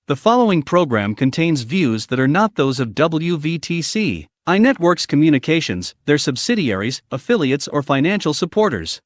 The following program contains views that are not those of WVTC, iNetworks Communications, their subsidiaries, affiliates, or financial supporters.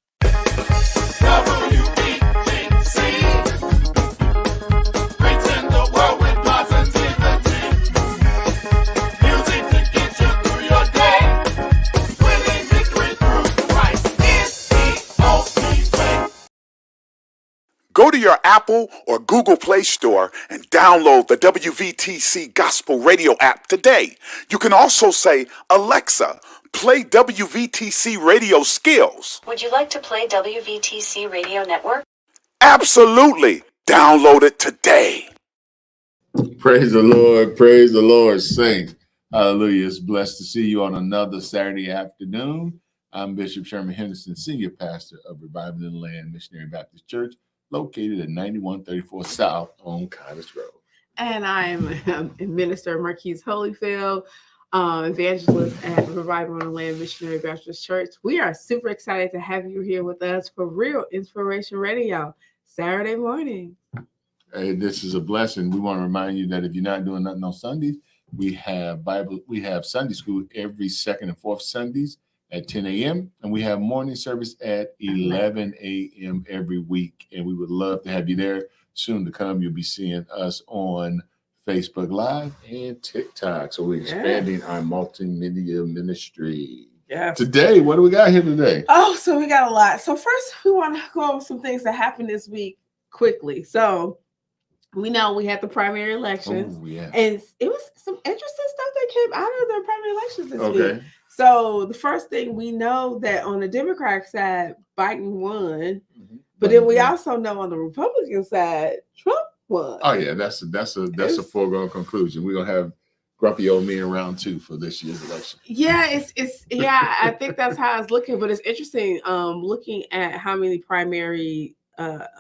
Go to your Apple or Google Play Store and download the WVTC Gospel Radio app today. You can also say, Alexa, play WVTC Radio Skills. Would you like to play WVTC Radio Network? Absolutely. Download it today. Praise the Lord, saints. Hallelujah. It's blessed to see you on another Saturday afternoon. I'm Bishop Sherman Henderson, Senior Pastor of Revival in the Land Missionary Baptist Church, located at 9134 South on Cottage Road. And I'm Minister Marquise Holyfield, evangelist at Revival in the Land Missionary Baptist Church. We are super excited to have you here with us for Ril Inspired Radio, Saturday morning. Hey, this is a blessing. We want to remind you that if you're not doing nothing on Sundays, we have Sunday school every second and fourth Sundays at 10 a.m. and we have morning service at 11 a.m. every week. And we would love to have you there. Soon to come, you'll be seeing us on Facebook Live and TikTok. So we're expanding our multimedia ministry. Yeah. Today, what do we got here today? Oh, so we got a lot. So first, we want to go over some things that happened this week quickly. So we know we had the primary elections. Oh, yeah. And it was some interesting stuff that came out of the primary elections this week. Okay. So the first thing, we know that on the Democratic side, Biden won, but then we also know on the Republican side, Trump won. Oh yeah, that's a foregone conclusion. We're gonna have grumpy old men round two for this year's election. Yeah, I think that's how it's looking. But it's interesting, looking at how many primary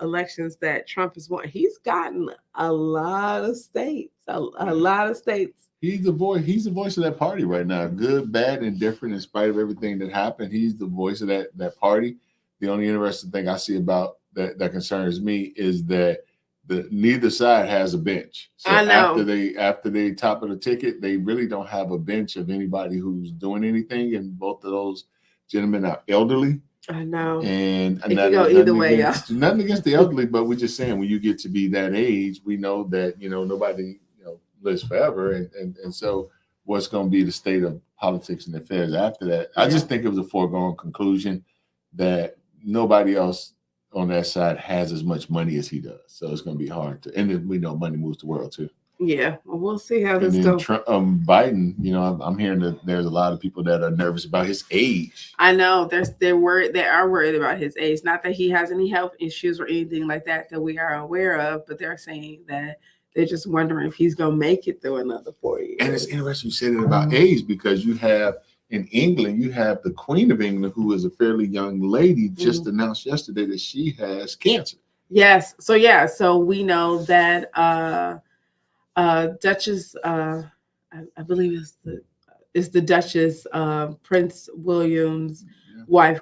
elections that Trump has won. He's gotten a lot of states, a lot of states. He's the voice of that party right now. Good, bad, and different in spite of everything that happened. He's the voice of that party. The only interesting thing I see about that concerns me is that neither side has a bench. So I know. After they top of the ticket, they really don't have a bench of anybody who's doing anything. And both of those gentlemen are elderly. I know. And it can go either way. Nothing against the elderly, but we're just saying when you get to be that age, we know that nobody lives forever, and so what's going to be the state of politics and affairs after that? I just think it was a foregone conclusion that nobody else on that side has as much money as he does, so it's going to be hard to. And we know money moves the world too. Yeah, well, we'll see how this goes. Biden, I'm hearing that there's a lot of people that are nervous about his age. I know they are worried about his age. Not that he has any health issues or anything like that we are aware of, but they're saying that they're just wondering if he's going to make it through another 4 years. And it's interesting you said it about age, because you have in England, you have the Queen of England, who is a fairly young lady, just announced yesterday that she has cancer. Yes. So we know that Duchess, I believe it's the Duchess, Prince William's wife,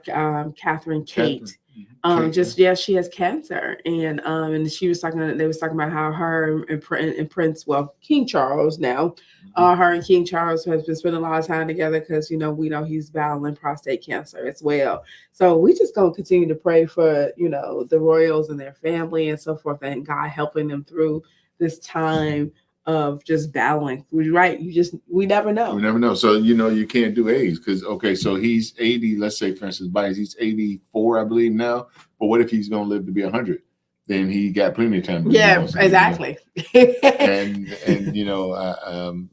Catherine Kate. She has cancer, and they was talking about how her and Prince, King Charles now, her and King Charles has been spending a lot of time together because we know he's battling prostate cancer as well. So we just gonna continue to pray for the royals and their family and so forth, and God helping them through this time of just battling. Right? We never know. We never know. So you can't do age because so he's 80. Let's say, for instance, Biden, he's 84, I believe now. But what if he's going to live to be 100? Then he got plenty of time. Exactly.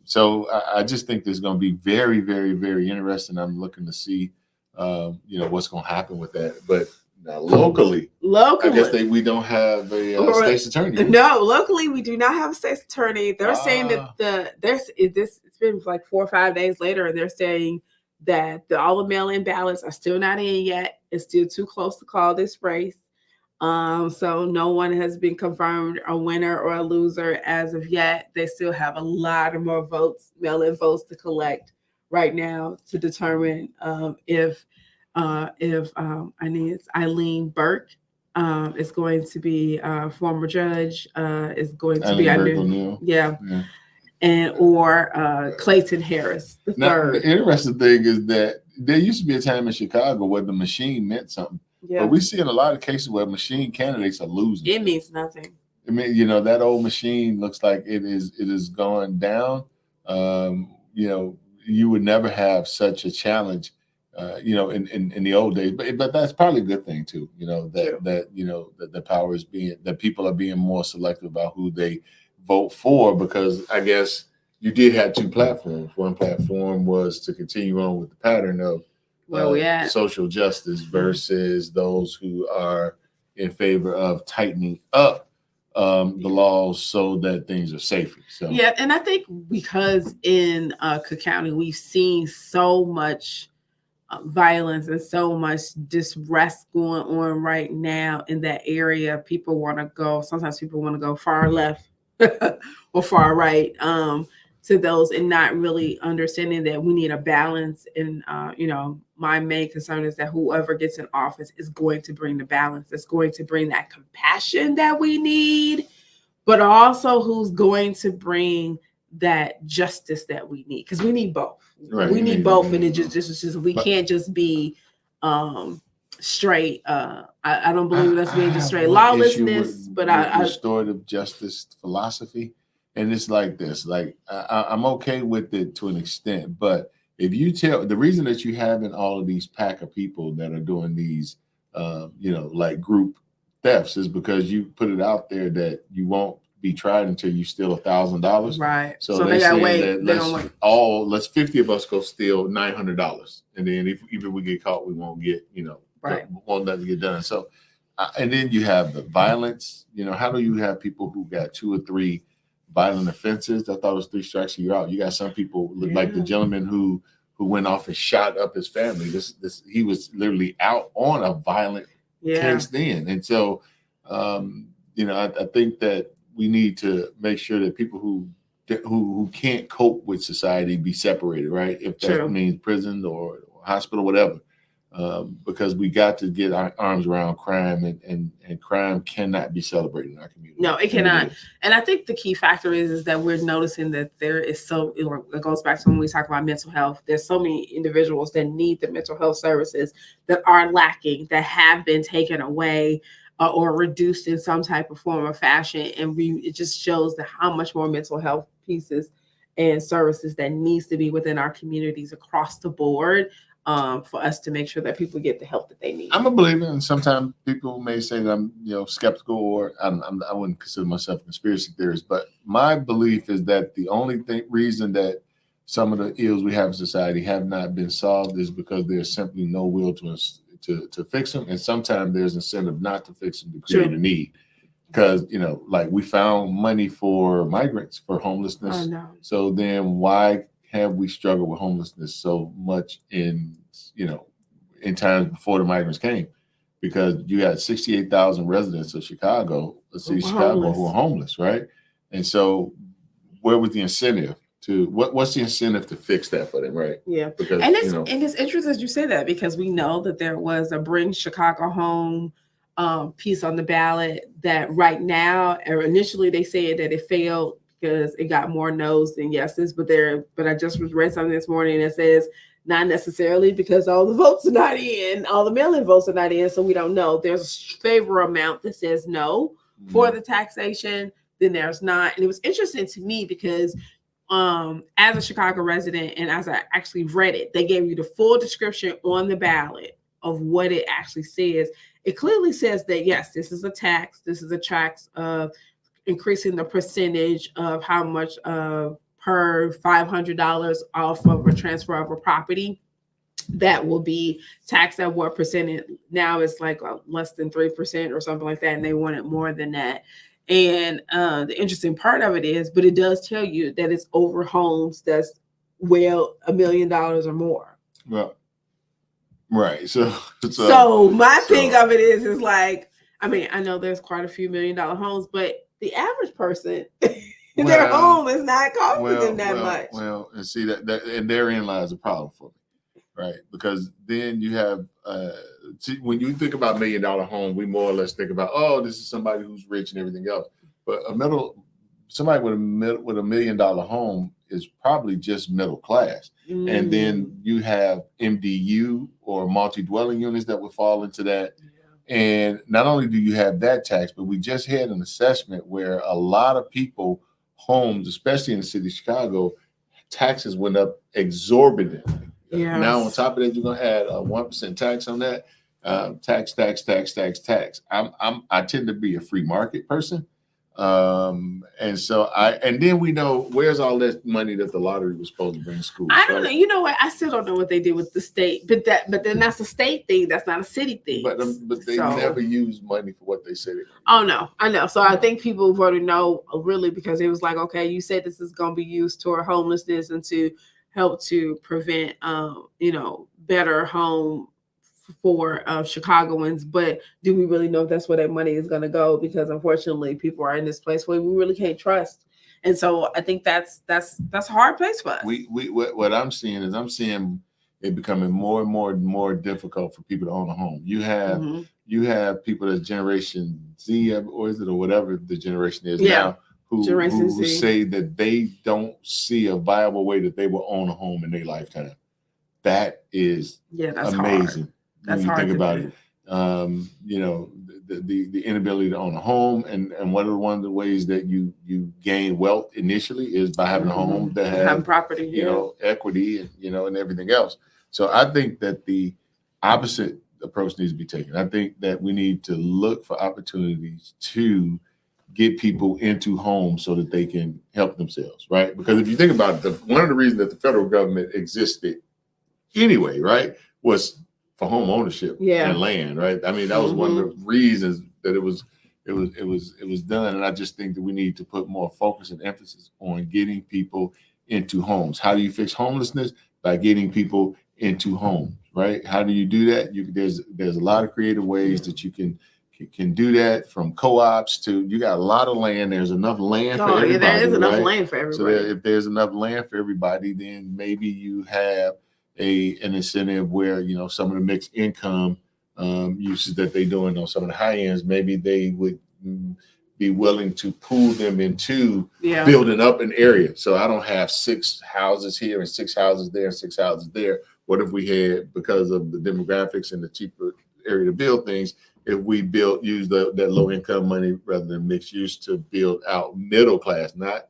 So I just think there's going to be very, very, very interesting. I'm looking to see, what's going to happen with that. But now locally, I guess we don't have a state's attorney. No, locally we do not have a state's attorney. They're saying that it's been like 4 or 5 days later, and they're saying that all the mail-in ballots are still not in yet. It's still too close to call this race. So no one has been confirmed a winner or a loser as of yet. They still have a lot of more votes, mail-in votes to collect right now to determine if it's Eileen Burke It's going to be former judge. It's going to be Alec O'Neill. yeah, and or Clayton Harris the Now, third. the interesting thing is that there used to be a time in Chicago where the machine meant something. Yeah. But we see in a lot of cases where machine candidates are losing. It means nothing. I mean, you know, that old machine looks like it is going down. You know, you would never have such a challenge, you know, in the old days. But that's probably a good thing too. You know, that you know that the power is being that people are being more selective about who they vote for, because I guess you did have two platforms. One platform was to continue on with the pattern of Where we at? social justice versus those who are in favor of tightening up the laws so that things are safer. So yeah, and I think because in Cook County we've seen so much violence and so much distress going on right now in that area, people want to go. Sometimes people want to go far left or far right to those, and not really understanding that we need a balance. And you know, my main concern is that whoever gets in office is going to bring the balance. It's going to bring that compassion that we need, but also who's going to bring that justice that we need, because we need both. Right, we need both, and it just we can't just be straight. I don't believe that's being just straight lawlessness, but I restorative justice philosophy, and it's like this. Like I'm okay with it to an extent, but if you tell the reason that you having all of these pack of people that are doing these, you know, like group thefts, is because you put it out there that you won't be tried until you steal $1,000. Right. So they gotta wait. That let's 50 of us go steal $900, and then if even we get caught, we won't get, you know, won't nothing get done. So, and then you have the violence. You know, how do you have people who got 2 or 3 violent offenses? I thought it was 3 strikes and you're out. You got some people like the gentleman who went off and shot up his family. He was literally out on a violent case then, and so you know, I think that we need to make sure that people who can't cope with society be separated, right? If that means prison or hospital, whatever, because we got to get our arms around crime, and crime cannot be celebrated in our community. No, it cannot. And I think the key factor is that we're noticing that there is it goes back to when we talk about mental health. There's so many individuals that need the mental health services that are lacking, that have been taken away or reduced in some type of form or fashion. And it just shows how much more mental health pieces and services that needs to be within our communities across the board, for us to make sure that people get the help that they need. I'm a believer, and sometimes people may say that I'm, you know, skeptical, or I wouldn't consider myself a conspiracy theorist, but my belief is that the only reason that some of the ills we have in society have not been solved is because there's simply no will to fix them, and sometimes there's incentive not to fix them to create a need. Because, you know, like we found money for migrants for homelessness. So then why have we struggled with homelessness so much in, you know, in times before the migrants came? Because you got 68,000 residents of Chicago, who are homeless, right? And so where was the incentive to what's the incentive to fix that for them, right? Yeah. Because, and it's interesting that you say that, because we know that there was a Bring Chicago Home piece on the ballot that right now, or initially they said that it failed because it got more no's than yeses, but I just read something this morning that says not necessarily, because all the votes are not in, all the mail-in votes are not in, so we don't know. There's a favor amount that says no for the taxation, then there's not. And it was interesting to me because as a Chicago resident, and as I actually read it, they gave you the full description on the ballot of what it actually says. It clearly says that, yes, this is a tax. This is a tax of increasing the percentage of how much per $500 off of a transfer of a property that will be taxed at what percentage. Now it's like less than 3% or something like that, and they want it more than that. And the interesting part of it is, but it does tell you that it's over homes that's $1 million or more. Well, right. So my thing of it is like, I mean, I know there's quite a few $1 million homes, but the average person, their home is not costing them that much. Well, and see that and therein lies a problem for me. right? Because then you have when you think about $1 million home, we more or less think about, oh, this is somebody who's rich and everything else. But somebody with a $1 million home is probably just middle class. And then you have MDU or multi-dwelling units that would fall into that. And not only do you have that tax, but we just had an assessment where a lot of people homes, especially in the city of Chicago, taxes went up exorbitantly. Yes. Now on top of that, you're gonna add a 1% tax on that. Tax. I tend to be a free market person. And then we know where's all that money that the lottery was supposed to bring to schools. I don't know. You know what? I still don't know what they did with the state, but then that's a state thing. That's not a city thing. But they never use money for what they said. Oh no, I know. So I think people voted no, really, because it was like, okay, you said this is going to be used toward homelessness and to help to prevent, better home for Chicagoans, but do we really know if that's where that money is going to go? Because unfortunately, people are in this place where we really can't trust, and so I think that's a hard place for us. What I'm seeing is it becoming more and more difficult for people to own a home. You have people that's Generation Z, or is it, or whatever the generation is now, who say that they don't see a viable way that they will own a home in their lifetime. That is that's amazing. Hard. That's when you hard think to about do. it. The inability to own a home, and one of the ways that you gain wealth initially is by having a home that has property, equity, and everything else. So I think that the opposite approach needs to be taken. I think that we need to look for opportunities to get people into homes so that they can help themselves, right? Because if you think about it, one of the reasons that the federal government existed anyway, right, was for home ownership and land, right? I mean, that was one of the reasons that it was done. And I just think that we need to put more focus and emphasis on getting people into homes. How do you fix homelessness? By getting people into homes, right? How do you do that? There's a lot of creative ways that you can do that, from co-ops to, you got a lot of land. There's enough land for everybody. There is enough land for everybody. So if there's enough land for everybody, then maybe you have an incentive where, some of the mixed income uses that they're doing on some of the high ends, maybe they would be willing to pool them into building up an area. So I don't have 6 houses here and 6 houses there and 6 houses there. What if we had, because of the demographics and the cheaper area to build things, if we use that low income money rather than mixed use to build out middle class, not,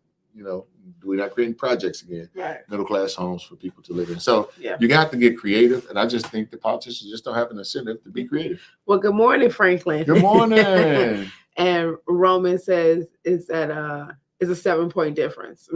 we're not creating projects again, middle class homes for people to live in. So you got to get creative. And I just think the politicians just don't have an incentive to be creative. Well, good morning, Franklin. Good morning. And Roman says it's a 7-point difference.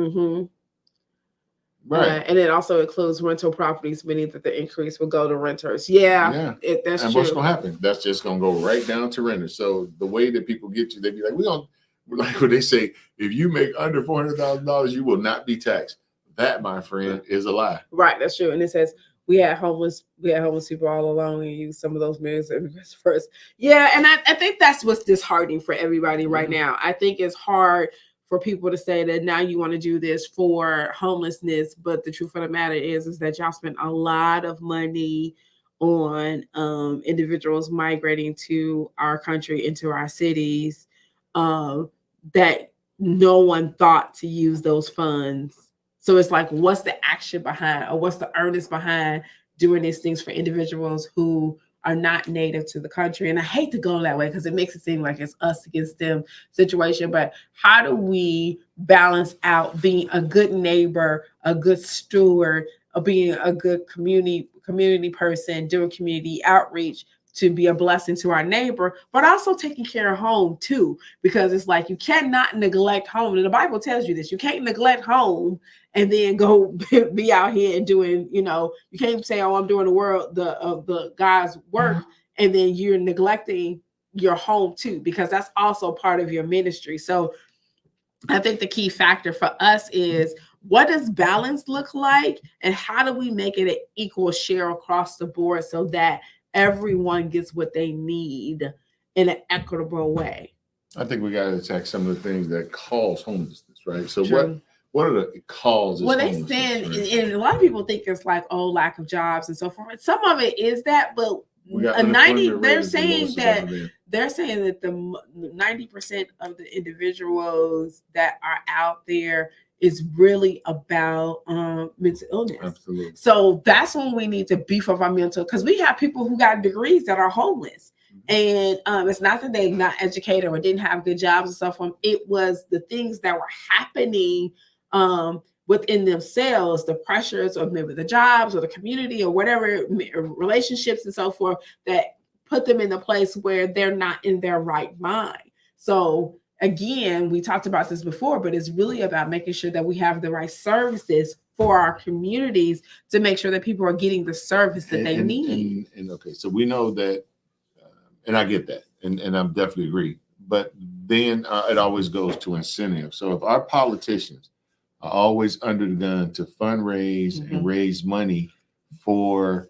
Right. And it also includes rental properties, meaning that the increase will go to renters. That's and true. What's going to happen? That's just going to go right down to renters. So the way that people get you, they be like when they say, if you make under $400,000, you will not be taxed. That, my friend, is a lie. Right, that's true. And it says we had homeless people all along and use some of those millions first. Yeah, and I think that's what's disheartening for everybody right now. I think it's hard for people to say that now you want to do this for homelessness, but the truth of the matter is that y'all spent a lot of money on individuals migrating to our country, into our cities, that no one thought to use those funds. So it's like, what's the action behind, or what's the earnest behind doing these things for individuals who are not native to the country? And I hate to go that way because it makes it seem like it's us against them situation. But how do we balance out being a good neighbor, a good steward, or being a good community person, doing community outreach to be a blessing to our neighbor, but also taking care of home too? Because it's like, you cannot neglect home. And the Bible tells you this. You can't neglect home and then go be out here and doing, you can't say, oh, I'm doing the God's work, and then you're neglecting your home too, because that's also part of your ministry. So I think the key factor for us is, what does balance look like, and how do we make it an equal share across the board so that everyone gets what they need in an equitable way? I think we got to attack some of the things that cause homelessness, right? So True. What are the causes? Well, they saying, and a lot of people think it's like, oh, lack of jobs and so forth. Some of it is that, but a 90. They're saying that the 90% of the individuals that are out there is really about mental illness. Absolutely. So that's when we need to beef up our mental, because we have people who got degrees that are homeless. And it's not that they're not educated or didn't have good jobs and stuff. It was the things that were happening within themselves, the pressures of maybe the jobs or the community or whatever, relationships and so forth, that put them in a place where they're not in their right mind. So again, we talked about this before, but it's really about making sure that we have the right services for our communities to make sure that people are getting the service that they need. And okay, so we know that, and I get that, and I definitely agree. But then it always goes to incentive. So if our politicians are always under the gun to fundraise and raise money in order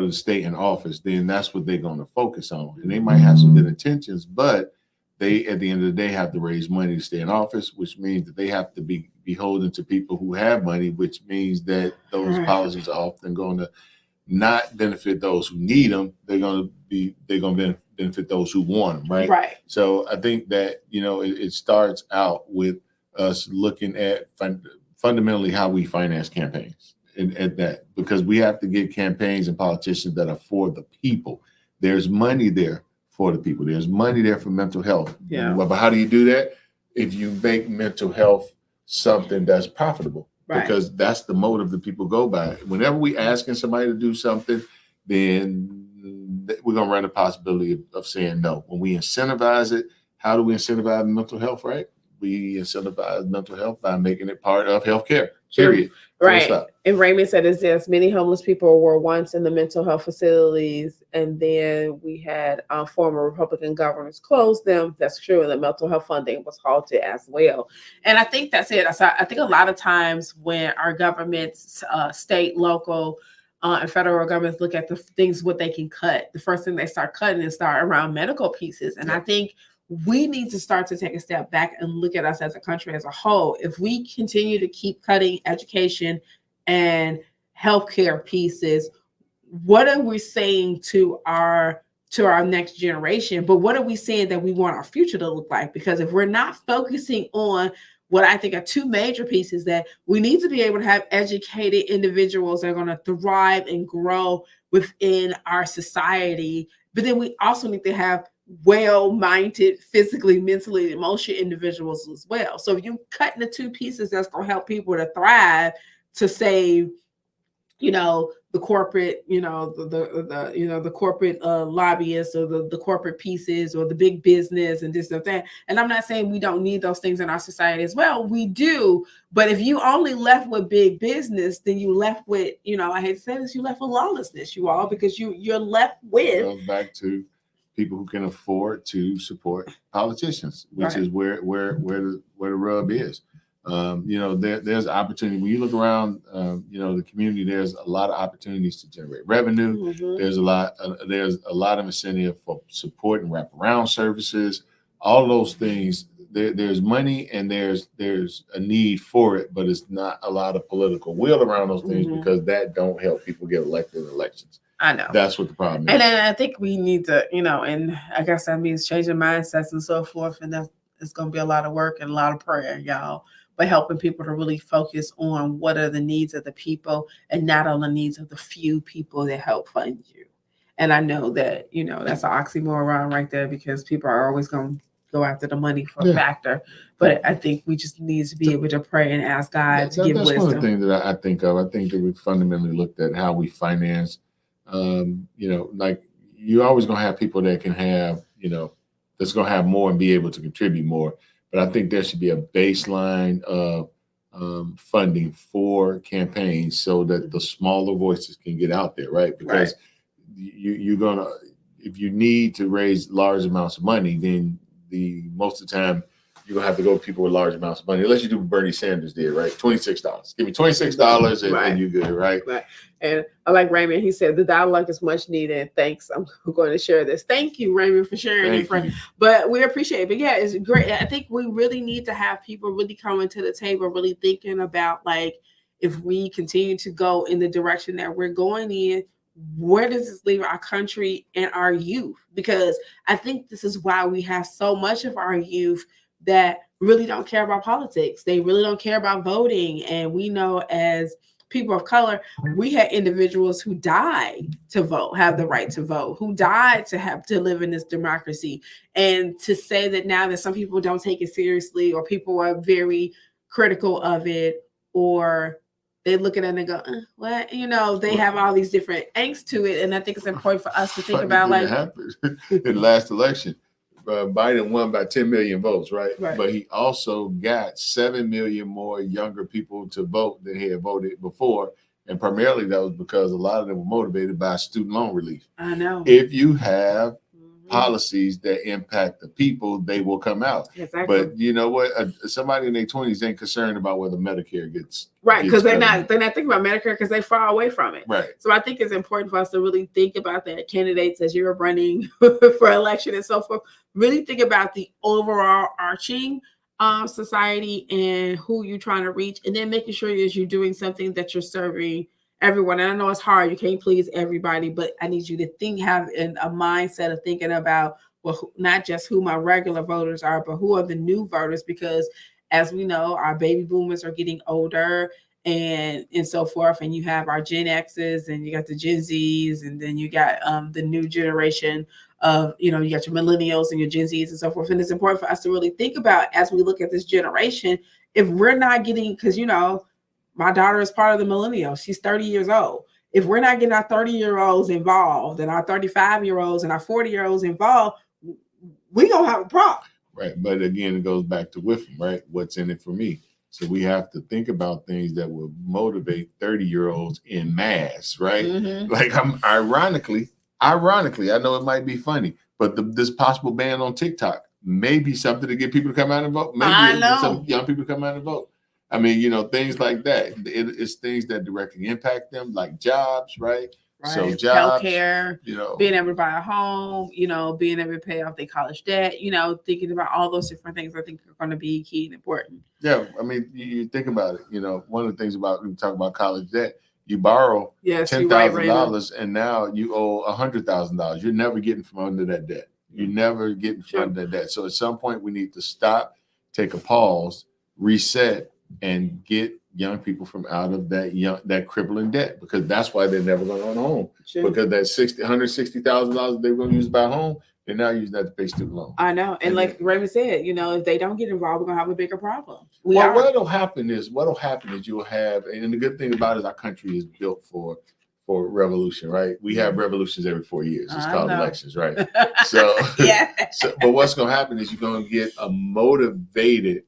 to stay in office, then that's what they're going to focus on. And they might have some good intentions, but they, at the end of the day, have to raise money to stay in office, which means that they have to be beholden to people who have money, which means that those policies are often going to not benefit those who need them. They're going to benefit those who want them, right? Right. So I think that, it starts out with us looking at fundamentally how we finance campaigns, and at that, because we have to get campaigns and politicians that are for the people. There's money there for the people. There's money there for mental health. Yeah. But how do you do that? If you make mental health something that's profitable. Right. Because that's the motive that people go by. Whenever we asking somebody to do something, then we're going to run the possibility of saying no. When we incentivize it, how do we incentivize mental health, right? We incentivize mental health by making it part of healthcare, period. Right. And Raymond said is this: many homeless people were once in the mental health facilities, and then we had former Republican governors close them. That's true. And the mental health funding was halted as well. And I think that's it. I think a lot of times when our governments, state, local, and federal governments look at the things, what they can cut, the first thing they start cutting is start around medical pieces. And I think we need to start to take a step back and look at us as a country as a whole. If we continue to keep cutting education and healthcare pieces, what are we saying to our next generation? But what are we saying that we want our future to look like? Because if we're not focusing on what I think are two major pieces, that we need to be able to have educated individuals that are going to thrive and grow within our society. But then we also need to have well-minded, physically, mentally, emotionally individuals as well. So if you cut into two pieces, that's going to help people to thrive, to save, the corporate, the corporate lobbyists, or the corporate pieces, or the big business and this and that. And I'm not saying we don't need those things in our society as well. We do. But if you only left with big business, then you left with, I hate to say this, you left with lawlessness, you all, because you're left with. It goes back to people who can afford to support politicians, which is where the rub is. There's opportunity. When you look around, the community, there's a lot of opportunities to generate revenue. There's a lot of incentive for support and wraparound services. All those things. There's money and there's a need for it, but it's not a lot of political will around those things because that don't help people get elected in elections. I know. That's what the problem is. And then I think we need to, and I guess that means changing mindsets and so forth. And it's going to be a lot of work and a lot of prayer, y'all. But helping people to really focus on what are the needs of the people and not on the needs of the few people that help fund you. And I know that, that's an oxymoron right there, because people are always going to go after the money for a factor. But I think we just need to be able to pray and ask God to give wisdom. That's one of the things that I think of. I think that we fundamentally looked at how we finance. Like you're always going to have people that can have, that's going to have more and be able to contribute more. But I think there should be a baseline of funding for campaigns so that the smaller voices can get out there, right? Because you're going to, if you need to raise large amounts of money, then most of the time you're gonna have to go with people with large amounts of money, unless you do what Bernie Sanders did, right? $26. Give me $26 and you're good, right? Right. And I like Raymond. He said the dialogue is much needed. Thanks. I'm going to share this. Thank you, Raymond, for sharing it. But we appreciate it. But yeah, it's great. I think we really need to have people really coming to the table, really thinking about like, if we continue to go in the direction that we're going in, where does this leave our country and our youth? Because I think this is why we have so much of our youth that really don't care about politics. They really don't care about voting. And we know as people of color, we had individuals who died to vote, have the right to vote, who died to have to live in this democracy. And to say that now that some people don't take it seriously, or people are very critical of it, or they look at it and go, what? You know, they have all these different angst to it. And I think it's important for us to think about like in the last election, Biden won by 10 million votes, right? But he also got 7 million more younger people to vote than he had voted before. And primarily that was because a lot of them were motivated by student loan relief. I know. If you have policies that impact the people, they will come out. Exactly. But you know what? Somebody in their 20s ain't concerned about whether Medicare gets because they're not thinking about Medicare because they're far away from it. Right. So I think it's important for us to really think about that. Candidates, as you're running for election and so forth, really think about the overall arching society and who you're trying to reach, and then making sure that you're doing something that you're serving everyone. And I know it's hard, you can't please everybody, but I need you to have a mindset of thinking about, well, not just who my regular voters are, but who are the new voters, because as we know, our baby boomers are getting older and so forth. And you have our Gen X's and you got the Gen Z's, and then you got the new generation of, you got your millennials and your Gen Z's and so forth. And it's important for us to really think about, as we look at this generation, if we're not getting, because, my daughter is part of the millennial. She's 30 years old. If we're not getting our 30-year-olds involved and our 35-year-olds and our 40-year-olds involved, we're going to have a problem. Right. But again, it goes back to with them, right? What's in it for me? So we have to think about things that will motivate 30-year-olds in mass, right? Mm-hmm. Like ironically, I know it might be funny, but this possible ban on TikTok may be something to get people to come out and vote. Maybe some young people come out and vote. I mean, things like that. It's things that directly impact them, like jobs, right? So jobs, healthcare, being able to buy a home, being able to pay off their college debt, thinking about all those different things I think are going to be key and important. Yeah, I mean, you think about it. One of the things about when you talk about college debt, you borrow $10,000 and now you owe $100,000. You're never getting from under that debt. You're never getting from under that debt. So at some point we need to stop, take a pause, reset, and get young people from out of that crippling debt, because that's why they're never going to own a home. Sure. Because that $160,000 they were going to use to buy a home, they're now using that to pay student loan. I know, and like Raymond said, if they don't get involved, we're going to have a bigger problem. What'll happen is you'll have, and the good thing about it is our country is built for revolution, right? We have revolutions every 4 years. It's called elections, right? So, but what's going to happen is you're going to get a motivated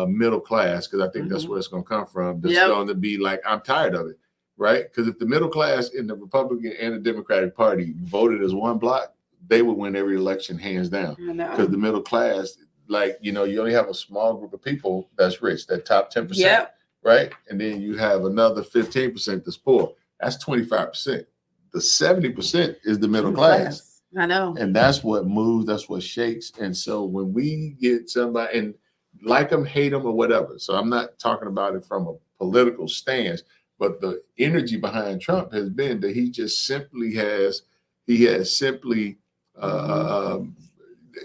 middle class, because I think that's where it's going to come from. That's going to be like, I'm tired of it, right? Because if the middle class in the Republican and the Democratic Party voted as one block, they would win every election hands down. Because the middle class, you only have a small group of people that's rich, that top 10%, right? And then you have another 15% that's poor. That's 25%. The 70% is the middle class. I know. And that's what moves, that's what shakes. And so when we get somebody, and like them, hate them, or whatever. So I'm not talking about it from a political stance, but the energy behind Trump has been that he just simply there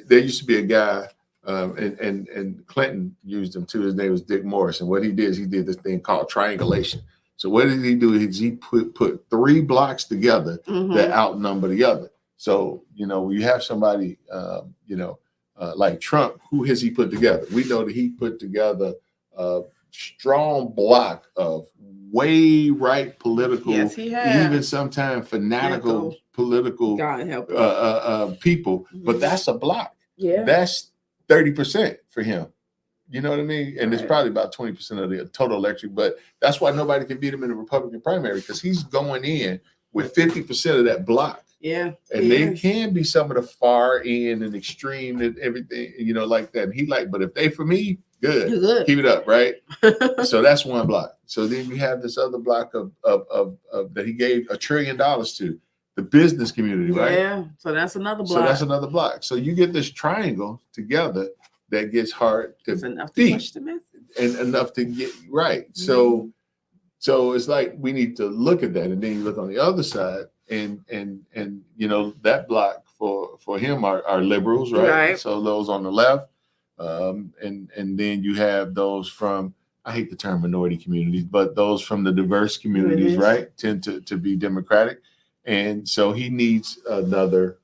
used to be a guy, and Clinton used him too. His name was Dick Morris. And what he did is he did this thing called triangulation. So what did he do? He put three blocks together that outnumber the other. So, when you have somebody, like Trump, who has he put together? We know that he put together a strong block of way right political, even sometimes fanatical political people. But that's a block. Yeah, that's 30% for him. You know what I mean? And it's probably about 20% of the total electorate. But that's why nobody can beat him in the Republican primary, because he's going in with 50% of that block. Yeah. And they can be some of the far end and extreme and everything, like that. And he but if they for me, good. Keep it up, right? So that's one block. So then you have this other block of that he gave $1 trillion to the business community, right? Yeah. So that's another block. So you get this triangle together that gets hard to enough beat to push the message. and enough to get right. So it's like we need to look at that, and then you look on the other side, and that block for him are liberals, right? So those on the left, and then you have those from, I hate the term minority communities, but those from the diverse communities, right, tend to be Democratic, and so he needs another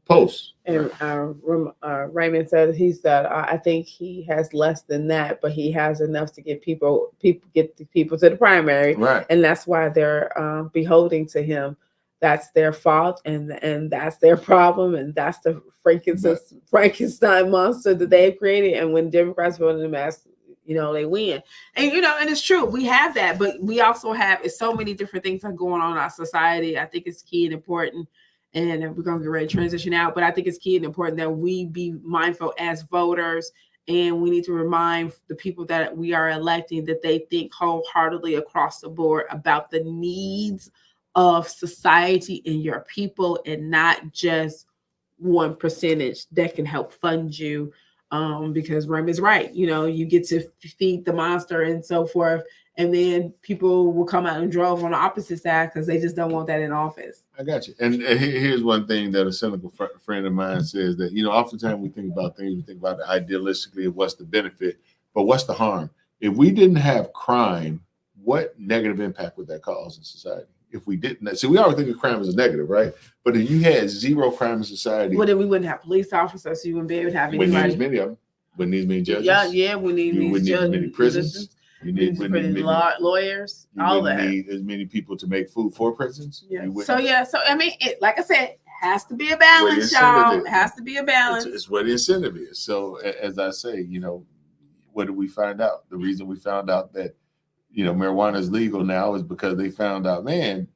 post. And Raymond said I think he has less than that, but he has enough to get people to the primary, right? And that's why they're beholding to him. That's their fault, and that's their problem, and that's the Frankenstein monster that they've created. And when Democrats vote in the mass, they win. And and it's true, we have that, but we also have so many different things that are going on in our society. I think it's key and important. And we're going to get ready to transition out. But I think it's key and important that we be mindful as voters. And we need to remind the people that we are electing that they think wholeheartedly across the board about the needs of society and your people, and not just one percentage that can help fund you. Because Raymond's right. You get to feed the monster and so forth. And then people will come out and drove on the opposite side because they just don't want that in office. I got you. And here's one thing that a cynical friend of mine says, that, oftentimes we think about things, we think about it idealistically of what's the benefit, but what's the harm? If we didn't have crime, what negative impact would that cause in society? If we didn't, so we always think of crime as a negative, right? But if you had zero crime in society, well, then we wouldn't have police officers. So you wouldn't be able to have anybody. We need as many of them. We need as many judges. Yeah, we need as many prisons. You need lawyers, all that. You need as many people to make food for prisons. Yeah. So I mean, like I said, it has to be a balance, y'all. It has to be a balance. It's where the incentive is. So as I say, what did we find out? The reason we found out that marijuana is legal now is because they found out, man,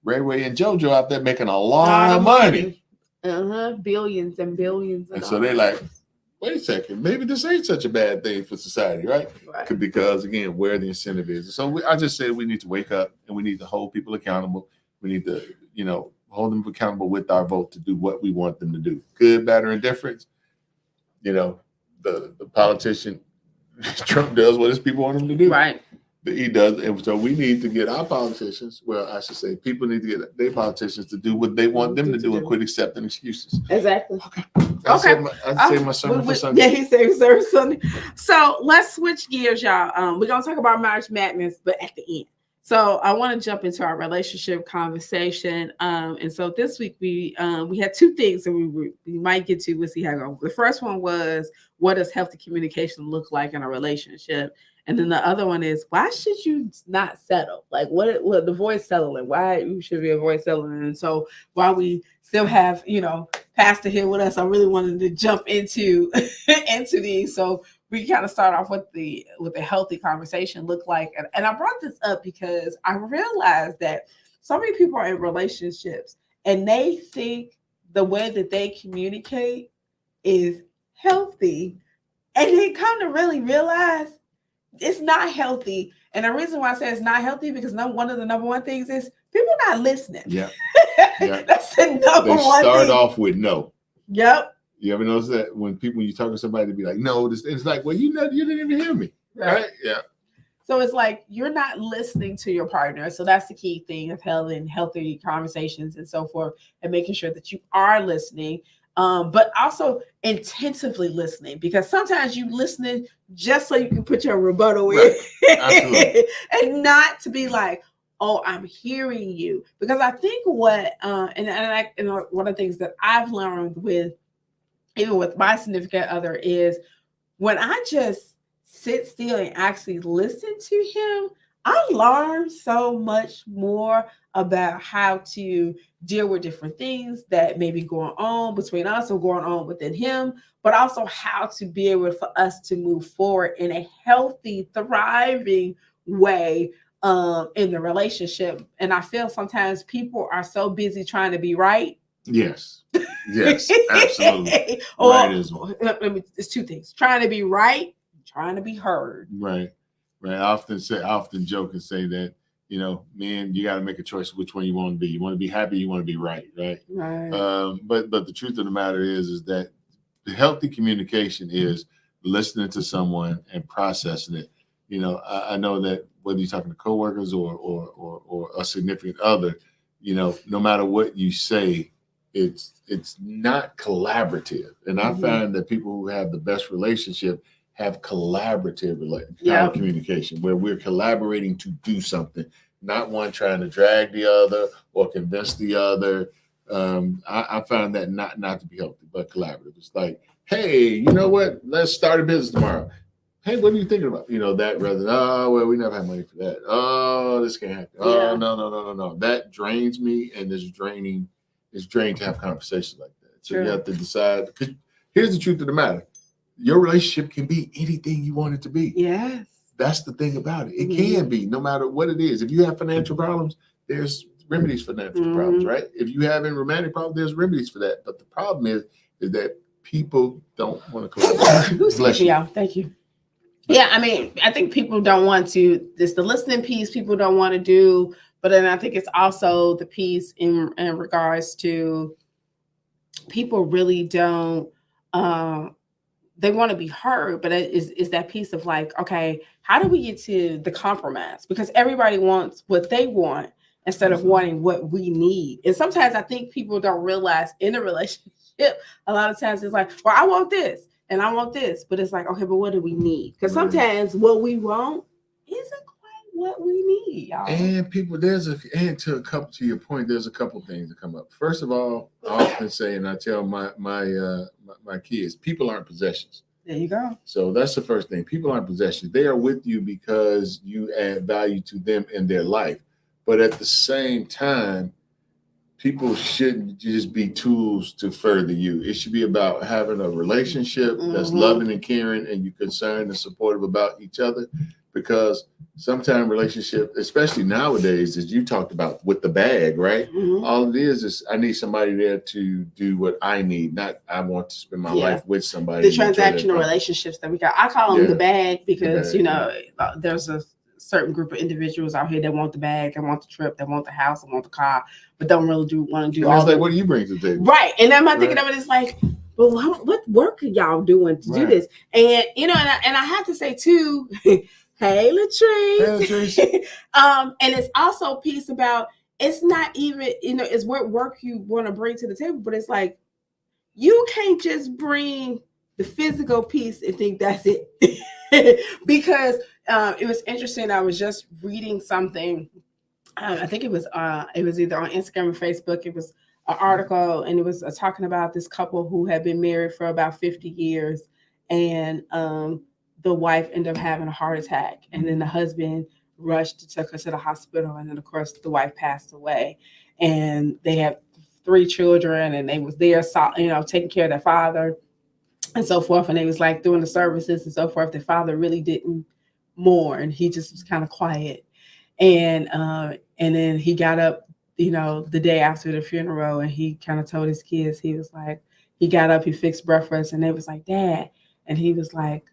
Ray Ray and JoJo out there making a lot of money. Billions and billions. And so they're like, wait a second, maybe this ain't such a bad thing for society, right? Because again, where the incentive is. So I just said we need to wake up and we need to hold people accountable. We need to, hold them accountable with our vote to do what we want them to do. Good, bad, or indifference. The politician, Trump does what his people want him to do. Right. He does. And so we need to get our politicians, well, I should say people need to get their politicians to do what they want them to do and quit accepting excuses. Exactly. Okay. I say my sermon for Sunday. Yeah, he said sermon Sunday. So let's switch gears, y'all. We're going to talk about March Madness, but at the end. So I want to jump into our relationship conversation. And so this week we had two things that we might get to. We'll see how it goes. The first one was, what does healthy communication look like in a relationship? And then the other one is, why should you not settle? Like, what the avoid settling? Why you should be avoid settling? And so while we still have, Pastor here with us, I really wanted to jump into these. So we kind of start off with the healthy conversation look like. And I brought this up because I realized that so many people are in relationships and they think the way that they communicate is healthy. And they come to really realize it's not healthy. And the reason why I say it's not healthy, because one of the number one things is people not listening. Yeah. That's the number one thing. They start off with no. Yep. You ever notice that when you talk to somebody, to be like, no, it's like, well, you didn't even hear me. Right? Yeah. So it's like you're not listening to your partner. So that's the key thing of having healthy conversations and so forth, and making sure that you are listening. But also intensively listening, because sometimes you listening just so you can put your rebuttal in, and not to be like, oh, I'm hearing you. Because I think what and one of the things that I've learned even with my significant other is when I just sit still and actually listen to him, I learn so much more about how to deal with different things that may be going on between us or going on within him, but also how to be able for us to move forward in a healthy, thriving way in the relationship. And I feel sometimes people are so busy trying to be right. Yes. Yes, absolutely. Or Right is one. It's two things: trying to be right, trying to be heard. Right. I often joke and say that, man, you got to make a choice which one you want to be. You want to be happy, you want to be right. Right. But the truth of the matter is that the healthy communication is listening to someone and processing it. I know that whether you're talking to coworkers or a significant other, no matter what you say, it's not collaborative. And I find that people who have the best relationship have collaborative communication, where we're collaborating to do something, not one trying to drag the other or convince the other. I find that not to be healthy, but collaborative. It's like, hey, you know what? Let's start a business tomorrow. Hey, what are you thinking about? That rather than, oh, well, we never have money for that. Oh, this can't happen. Yeah. Oh, no. That drains me, and it's draining to have conversations like that. So you have to decide, because here's the truth of the matter. Your relationship can be anything you want it to be. Yes. That's the thing about it. It can be, no matter what it is. If you have financial problems, there's remedies for financial problems, right? If you have romantic problems, there's remedies for that. But the problem is that people don't want to collaborate. Bless you. Thank you. Yeah, I mean, I think people don't want to. It's the listening piece people don't want to do, but then I think it's also the piece in regards to people really don't. They want to be heard, but it is that piece of like, okay, how do we get to the compromise? Because everybody wants what they want instead of wanting what we need. And sometimes I think people don't realize in a relationship, a lot of times it's like, well, I want this. And I want this, but it's like, okay, but what do we need? Because sometimes what we want isn't quite what we need, y'all. And people, to your point, there's a couple things that come up. First of all, I often say, and I tell my kids, people aren't possessions. There you go. So that's the first thing. People aren't possessions. They are with you because you add value to them in their life. But at the same time, people shouldn't just be tools to further you. It should be about having a relationship that's loving and caring, and you're concerned and supportive about each other. Because sometimes relationship, especially nowadays, as you talked about with the bag, right? All it is I need somebody there to do what I need, not I want to spend my life with somebody. The transactional relationships that we got, I call them the bag because, there's a certain group of individuals out here that want the bag, they want the trip, they want the house, they want the car, but don't really want to do all that. What do you bring to the table? Right. And then I'm thinking of it, it's like, well, what work are y'all doing to do this? And, and I have to say too, hey, Latrice. And it's also a piece about, it's not even, it's what work you want to bring to the table, but it's like, you can't just bring the physical piece and think that's it. Because it was interesting. I was just reading something. I think it was either on Instagram or Facebook. It was an article, and it was talking about this couple who had been married for about 50 years, and the wife ended up having a heart attack, and then the husband took her to the hospital, and then of course the wife passed away, and they had 3 children, and they was there, taking care of their father and so forth. And they was like doing the services and so forth. The father really didn't mourn. He just was kind of quiet. And then he got up, the day after the funeral, and he kind of told his kids, he was like, he got up, he fixed breakfast, and they was like, Dad. And he was like,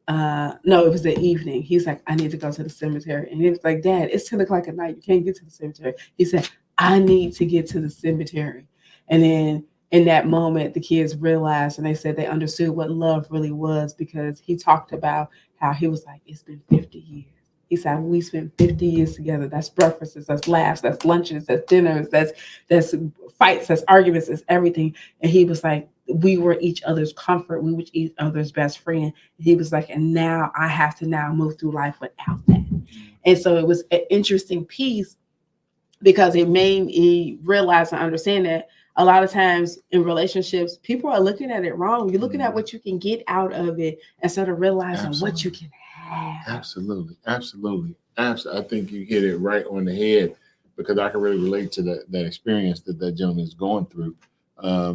no, it was the evening. He's like, I need to go to the cemetery. And he was like, Dad, it's 10 o'clock at night. You can't get to the cemetery. He said, I need to get to the cemetery. And then in that moment, the kids realized, and they said they understood what love really was, because he talked about how he was like, it's been 50 years. He said, we spent 50 years together. That's breakfasts, that's laughs, that's lunches, that's dinners, that's fights, that's arguments, that's everything. And he was like, we were each other's comfort. We were each other's best friend. And he was like, and now I have to move through life without that. And so it was an interesting piece, because it made me realize and understand that a lot of times in relationships, people are looking at it wrong. You're looking at what you can get out of it instead of realizing what you can have. Absolutely. I think you hit it right on the head, because I can really relate to that experience that gentleman is going through.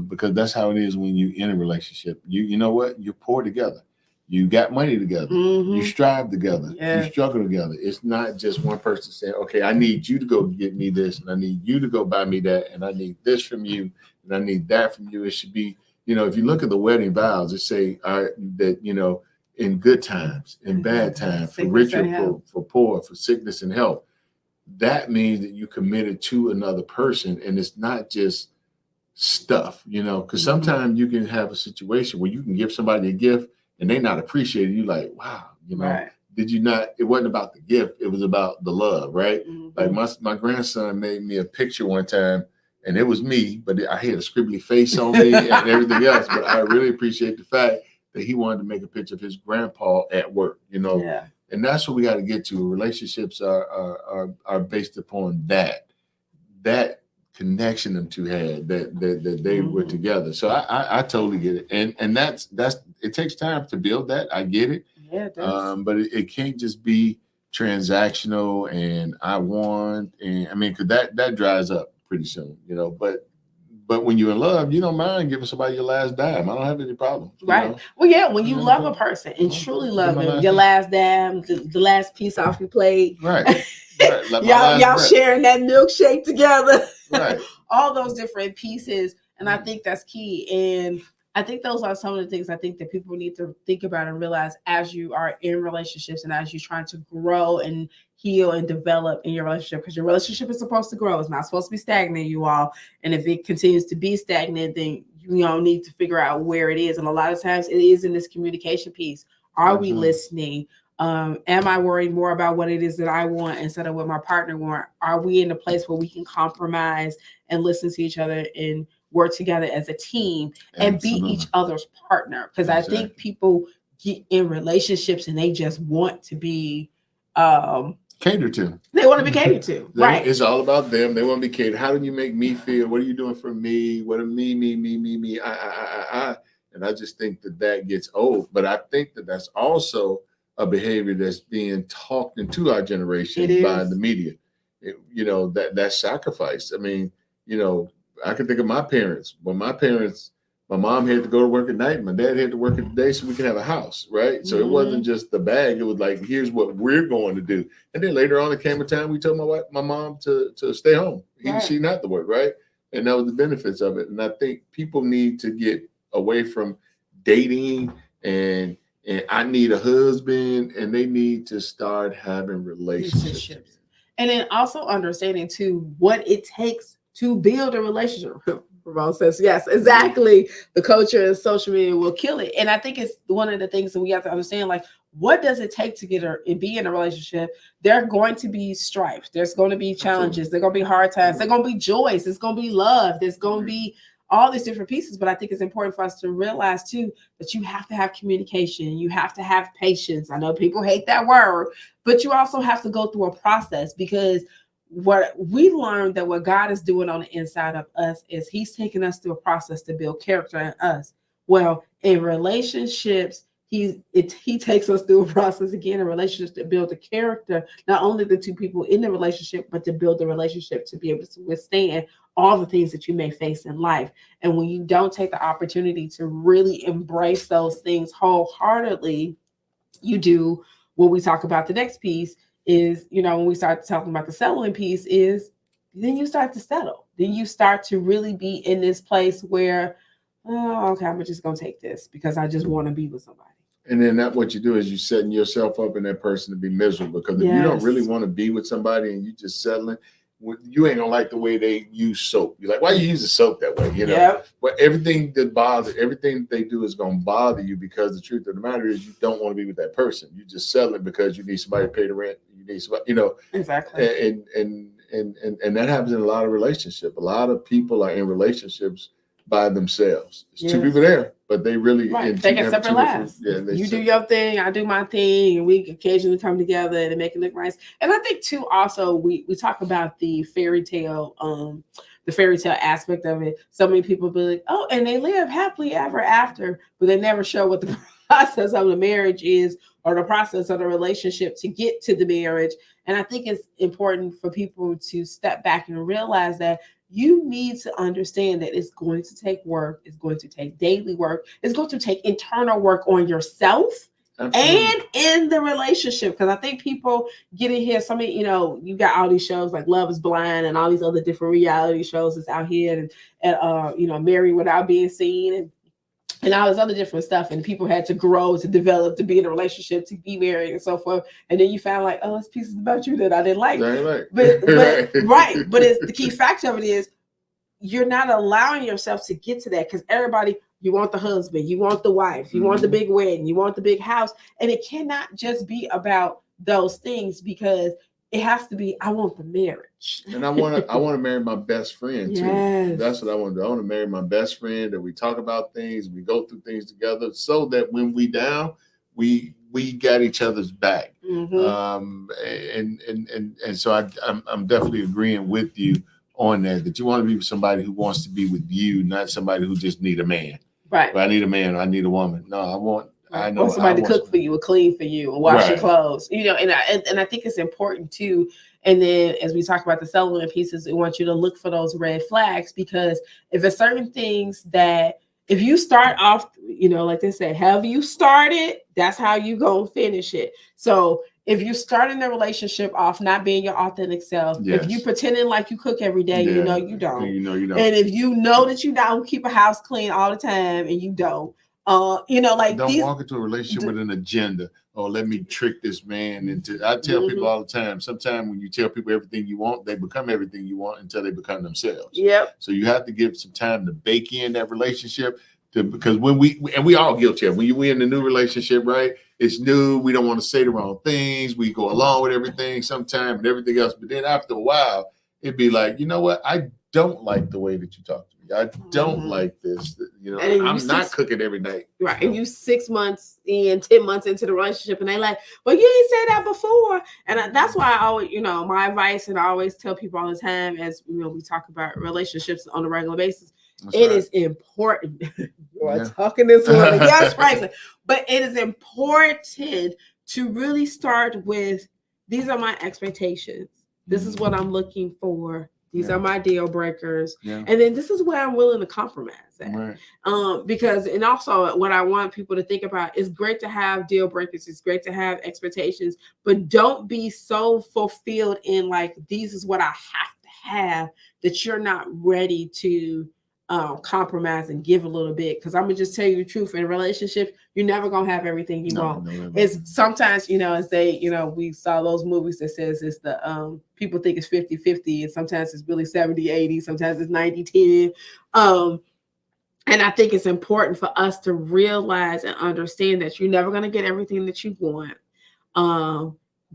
Because that's how it is when you're in a relationship. You know what? You pour together. You got money together. You strive together. Yes. You struggle together. It's not just one person saying, okay, I need you to go get me this, and I need you to go buy me that, and I need this from you, and I need that from you. It should be, if you look at the wedding vows, it say that, in good times, in bad times, for rich or for poor, for sickness and health. That means that you committed to another person, and it's not just stuff, because sometimes you can have a situation where you can give somebody a gift and they not appreciate it. You like, wow, did you not? It wasn't about the gift; it was about the love, right? Like my grandson made me a picture one time, and it was me, but I had a scribbly face on me and everything else. But I really appreciate the fact that he wanted to make a picture of his grandpa at work, Yeah. And that's what we got to get to. Relationships are based upon that connection them two had, that they were together. So I totally get it, and that's it takes time to build that. I get it. Yeah, it does. But it can't just be transactional and I want, and I mean, because that dries up pretty soon, But when you're in love, you don't mind giving somebody your last dime. I don't have any problems. Right. Well, yeah, when you love a person and truly love them, your last dime, the last piece off your plate. Right. Like y'all sharing that milkshake together. Right. All those different pieces. And I think that's key. And I think those are some of the things I think that people need to think about and realize as you are in relationships and as you're trying to grow and heal and develop in your relationship, because your relationship is supposed to grow. It's not supposed to be stagnant, you all. And if it continues to be stagnant, then you need to figure out where it is. And a lot of times it is in this communication piece. Are we listening? Am I worried more about what it is that I want instead of what my partner wants? Are we in a place where we can compromise and listen to each other and work together as a team and be each other's partner? Because I think people get in relationships and they just want to be catered to. They want to be catered to. Right. It's all about them. They want to be catered. How do you make me feel? What are you doing for me? What are me, I. And I just think that gets old. But I think that that's also a behavior that's being talked into our generation by the media. That sacrifice. I mean, I can think of my parents. When my mom had to go to work at night, my dad had to work at the day so we could have a house, right? So it wasn't just the bag. It was like, here's what we're going to do. And then later on, it came a time we told my mom to stay home. She not to work, right? And that was the benefits of it. And I think people need to get away from dating and I need a husband, and they need to start having relationships. And then also understanding too what it takes to build a relationship. Ramon says, yes, exactly. The culture and social media will kill it. And I think it's one of the things that we have to understand, like, what does it take to get and be in a relationship? There are going to be strife. There's going to be challenges. There are going to be hard times. There's going to be joys. There's going to be love. There's going to be all these different pieces. But I think it's important for us to realize too, that you have to have communication. You have to have patience. I know people hate that word, but you also have to go through a process, because what we learned that what God is doing on the inside of us is he's taking us through a process to build character in us. Well, in relationships, he takes us through a process again in relationships to build the character, not only the two people in the relationship, but to build the relationship to be able to withstand all the things that you may face in life. And when you don't take the opportunity to really embrace those things wholeheartedly, you do what we talk about the next piece is, when we start talking about the settling piece, is then you start to settle. Then you start to really be in this place where, oh, okay, I'm just going to take this because I just want to be with somebody. And then what you do is you're setting yourself up and that person to be miserable, because if you don't really want to be with somebody and you just settling, you ain't gonna like the way they use soap. You're like, why you using soap that way? But everything that they do is gonna bother you, because the truth of the matter is you don't want to be with that person. You just settling because you need somebody to pay the rent. You need somebody, Exactly. And that happens in a lot of relationships. A lot of people are in relationships by themselves. There's two people there, but they really they get separate lives. You do your thing, I do my thing, and we occasionally come together and make it look nice. And I think too, also we talk about the fairy tale aspect of it. So many people be like, oh, and they live happily ever after, but they never show what the process of the marriage is, or the process of the relationship to get to the marriage. And I think it's important for people to step back and realize that you need to understand that it's going to take work. It's going to take daily work. It's going to take internal work on yourself Absolutely. and in the relationship. Because I think people get in here, you got all these shows like Love is Blind and all these other different reality shows that's out here, and Married Without Being Seen, and all this other different stuff, and people had to grow, to develop, to be in a relationship, to be married, and so forth. And then you found like, oh, it's pieces about you that I didn't like. Right. But right. But it's the key factor of it is you're not allowing yourself to get to that, because everybody, you want the husband, you want the wife, you want the big wedding, you want the big house, and it cannot just be about those things, because it has to be, I want the marriage. And I want to marry my best friend too. Yes. That's what I want to do. I want to marry my best friend, that we talk about things, we go through things together, so that when we down, we got each other's back. And so I'm definitely agreeing with you on that you want to be with somebody who wants to be with you, not somebody who just need a man. Right. But I need a man, or I need a woman. No, I want somebody to cook for you, or clean for you, and wash your clothes. And I think it's important too. And then as we talk about the settlement pieces, we want you to look for those red flags, because if there's certain things that, if you start off, like they say, however you started, that's how you gonna finish it. So if you start in the relationship off not being your authentic self, if you pretending like you cook every day, you don't. You don't. And if you know that you don't keep a house clean all the time, and you don't. Don't walk into a relationship with an agenda. Oh, let me trick this man into. I tell people all the time. Sometimes when you tell people everything you want, they become everything you want until they become themselves. Yep. So you have to give some time to bake in that relationship. Because when we all guilty of, when we in the new relationship, right? It's new. We don't want to say the wrong things. We go along with everything sometimes and everything else. But then after a while, it'd be like, you know what? I don't like the way that you talk to me. I don't like this. I'm not cooking every night. Right. And you 6 months 10 months into the relationship, and they like, well, you didn't say that before. And that's why I always, my advice, and I always tell people all the time, as we talk about relationships on a regular basis, it is important. You are talking this one. Yes, Franklin. But it is important to really start with, these are my expectations. This is what I'm looking for. These are my deal breakers. And then this is where I'm willing to compromise at. Right. Because, and also what I want people to think about, is great to have deal breakers. It's great to have expectations, but don't be so fulfilled in like, these is what I have to have, that you're not ready to compromise and give a little bit. Because I'm gonna just tell you the truth, in a relationship, you're never gonna have everything you want. It's sometimes, as they, we saw those movies that says it's the people think it's 50-50, and sometimes it's really 70-80, sometimes it's 90-10. And I think it's important for us to realize and understand that you're never gonna get everything that you want.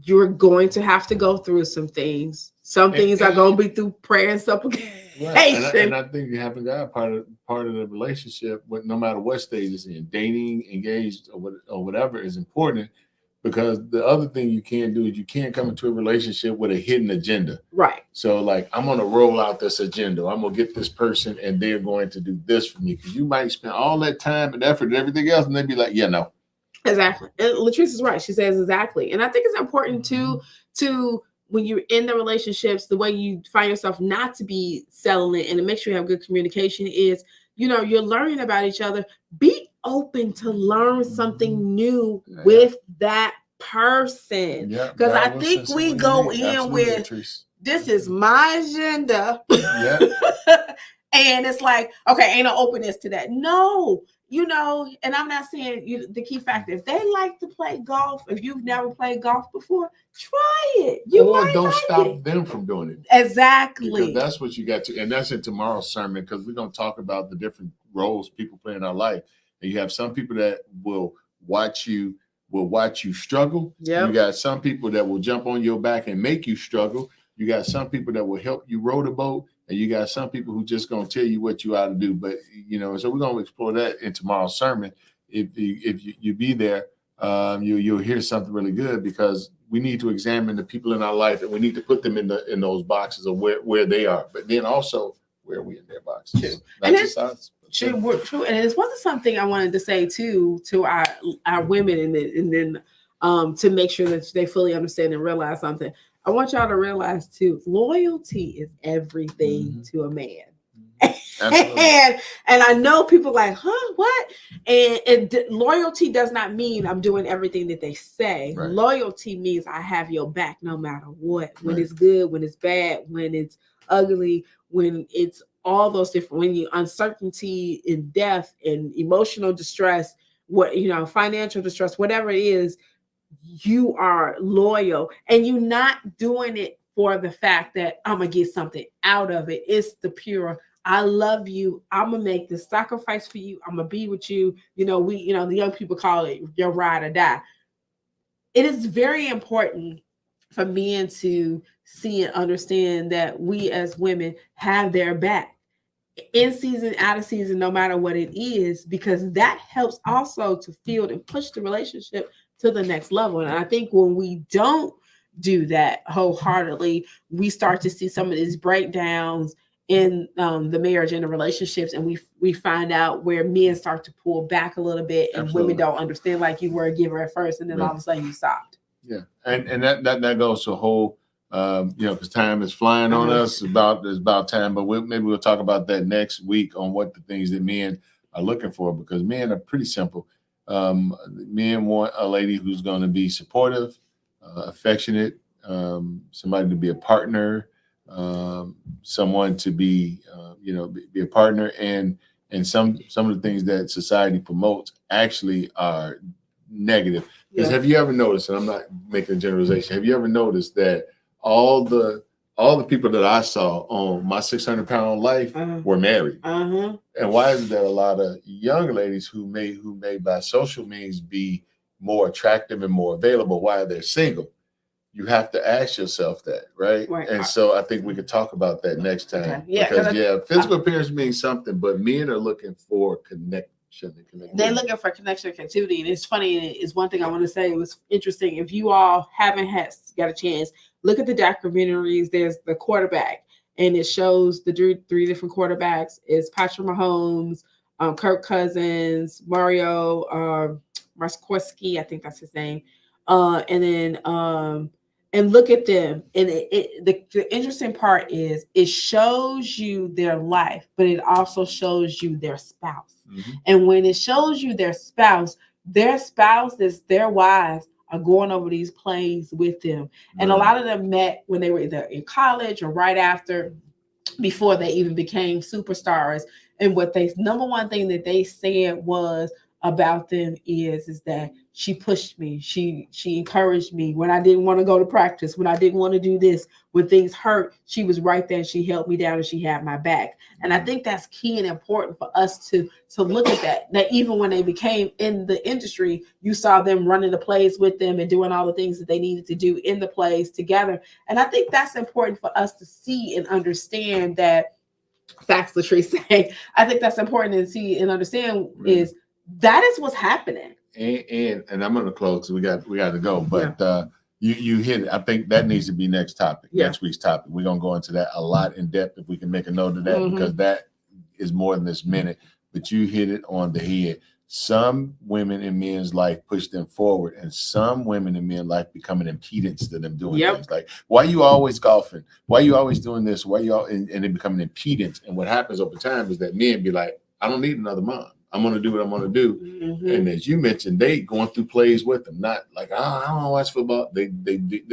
You're going to have to go through some things. Some things are going to be through prayer and supplication. Right. And I think you have to got part of the relationship, no matter what stage it's in, dating, engaged, or whatever, is important. Because the other thing you can't do is you can't come into a relationship with a hidden agenda. Right. So like, I'm going to roll out this agenda. I'm going to get this person and they're going to do this for me. Because you might spend all that time and effort and everything else, and they'd be like, yeah, no. Exactly. And Latrice is right. She says exactly. And I think it's important to when you're in the relationships, the way you find yourself not to be settling and to make sure you have good communication is, you're learning about each other. Be open to learn something new with that person. Because I think we go in with, this is my agenda. And it's like, okay, ain't no openness to that. No. And I'm not saying the key factor, if they like to play golf, if you've never played golf before, try it. Don't stop them from doing it. Exactly. Because that's what you got to, and that's in tomorrow's sermon, because we're going to talk about the different roles people play in our life. And you have some people that will watch you struggle. You got some people that will jump on your back and make you struggle. You got some people that will help you row the boat. And you got some people who just going to tell you what you ought to do. But, so we're going to explore that in tomorrow's sermon. If you be there, you'll hear something really good, because we need to examine the people in our life, and we need to put them in those boxes of where they are. But then also, where are we in their boxes? True. And it wasn't something I wanted to say to our women, and then to make sure that they fully understand and realize something. I want y'all to realize too, loyalty is everything to a man. Absolutely. And I know people like, huh, what? And loyalty does not mean I'm doing everything that they say. Right. Loyalty means I have your back no matter what. When Right. it's good, when it's bad, when it's ugly, when it's all those different, when you uncertainty in death and emotional distress, what, you know, financial distress, whatever it is, you are loyal, and you're not doing it for the fact that I'm gonna get something out of it. It's the pure, I love you, I'm gonna make this sacrifice for you, I'm gonna be with you. You know, the young people call it your ride or die. It is very important for men to see and understand that we as women have their back in season, out of season, no matter what it is, because that helps also to field and push the relationship to the next level. And I think when we don't do that wholeheartedly, we start to see some of these breakdowns in the marriage and the relationships, and we find out where men start to pull back a little bit, and Absolutely. women don't understand, like you were a giver at first, and then all of a sudden you stopped. Yeah, and that goes to a whole, because time is flying on us. It's about time, but maybe we'll talk about that next week on what the things that men are looking for, because men are pretty simple. Men want a lady who's going to be supportive, affectionate, somebody to be a partner, someone to be be a partner, and some of the things that society promotes actually are negative. Because have you ever noticed, and I'm not making a generalization, have you ever noticed that all the people that I saw on My 600-Pound Life were married? And why is it that a lot of young ladies who may by social means be more attractive and more available, why they're single? You have to ask yourself that, right? And so I think we could talk about that next time. Okay. Yeah, because physical appearance means something, but men are looking for connection. They're looking for connection and connectivity. And it's funny, and it's one thing I want to say, it was interesting. If you all haven't got a chance, look at the documentaries. There's The Quarterback, and it shows the three different quarterbacks. It's Patrick Mahomes, Kirk Cousins, Mario Markowski, I think that's his name. And look at them. And the interesting part is it shows you their life, but it also shows you their spouse. And when it shows you their spouses, their wives are going over these plays with them. And a lot of them met when they were either in college or right after, before they even became superstars. And what number one thing that they said was about them is that she pushed me. She encouraged me when I didn't want to go to practice, when I didn't want to do this, when things hurt, she was right there. She held me down and she had my back. And I think that's key and important for us to look at that. That even when they became in the industry, you saw them running the plays with them and doing all the things that they needed to do in the plays together. And I think that's important for us to see and understand that. Facts, Latrice saying, I think that's important to see and understand is that is what's happening. And I'm going to close because we got to go. But you hit it. I think that needs to be next week's topic. We're going to go into that a lot in depth if we can make a note of that, because that is more than this minute. But you hit it on the head. Some women in men's life push them forward, and some women in men's life become an impedance to them doing things. Like, why are you always golfing? Why are you always doing this? Why you all? And they become an impedance. And what happens over time is that men be like, I don't need another mom. I'm going to do what I'm going to do. And as you mentioned, they going through plays with them, not like, I don't want to watch football. They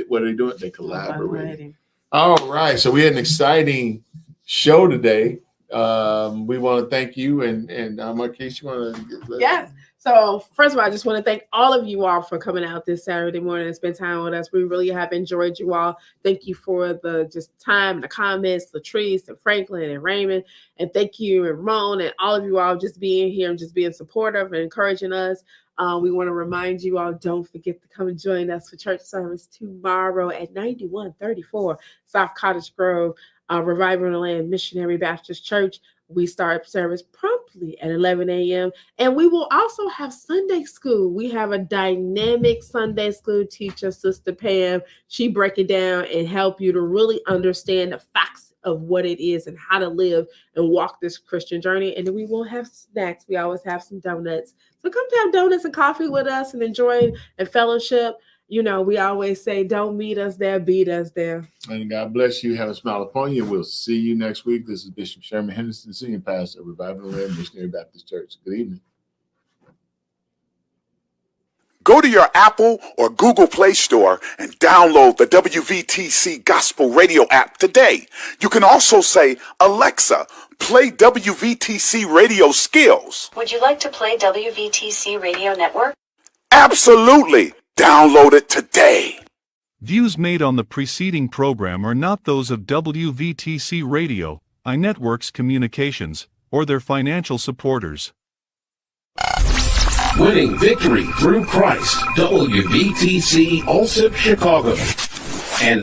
what are they doing? They collaborating. All right. So we had an exciting show today. We want to thank you. And Marquise, you want to? Yes. So first of all, I just want to thank all of you all for coming out this Saturday morning and spend time with us. We really have enjoyed you all. Thank you for the just time and the comments, Latrice and Franklin and Raymond. And thank you, and Ramon, and all of you all just being here and just being supportive and encouraging us. We want to remind you all, don't forget to come and join us for church service tomorrow at 9134 South Cottage Grove, Revival in the Land Missionary Baptist Church. We start service promptly at 11 a.m. And we will also have Sunday school. We have a dynamic Sunday school teacher, Sister Pam. She break it down and help you to really understand the facts of what it is and how to live and walk this Christian journey. And then we will have snacks. We always have some donuts. So come to have donuts and coffee with us and enjoy and fellowship. we always say, don't meet us there, beat us there. And God bless you. Have a smile upon you. We'll see you next week. This is Bishop Sherman Henderson, Senior Pastor of Revival Land Missionary Baptist Church. Good evening. Go to your Apple or Google Play Store and download the WVTC Gospel Radio app today. You can also say, Alexa, play WVTC Radio Skills. Would you like to play WVTC Radio Network? Absolutely. Download it today. Views made on the preceding program are not those of WVTC Radio, iNetworks Communications, or their financial supporters. Winning victory through Christ, WVTC Allsip Chicago. And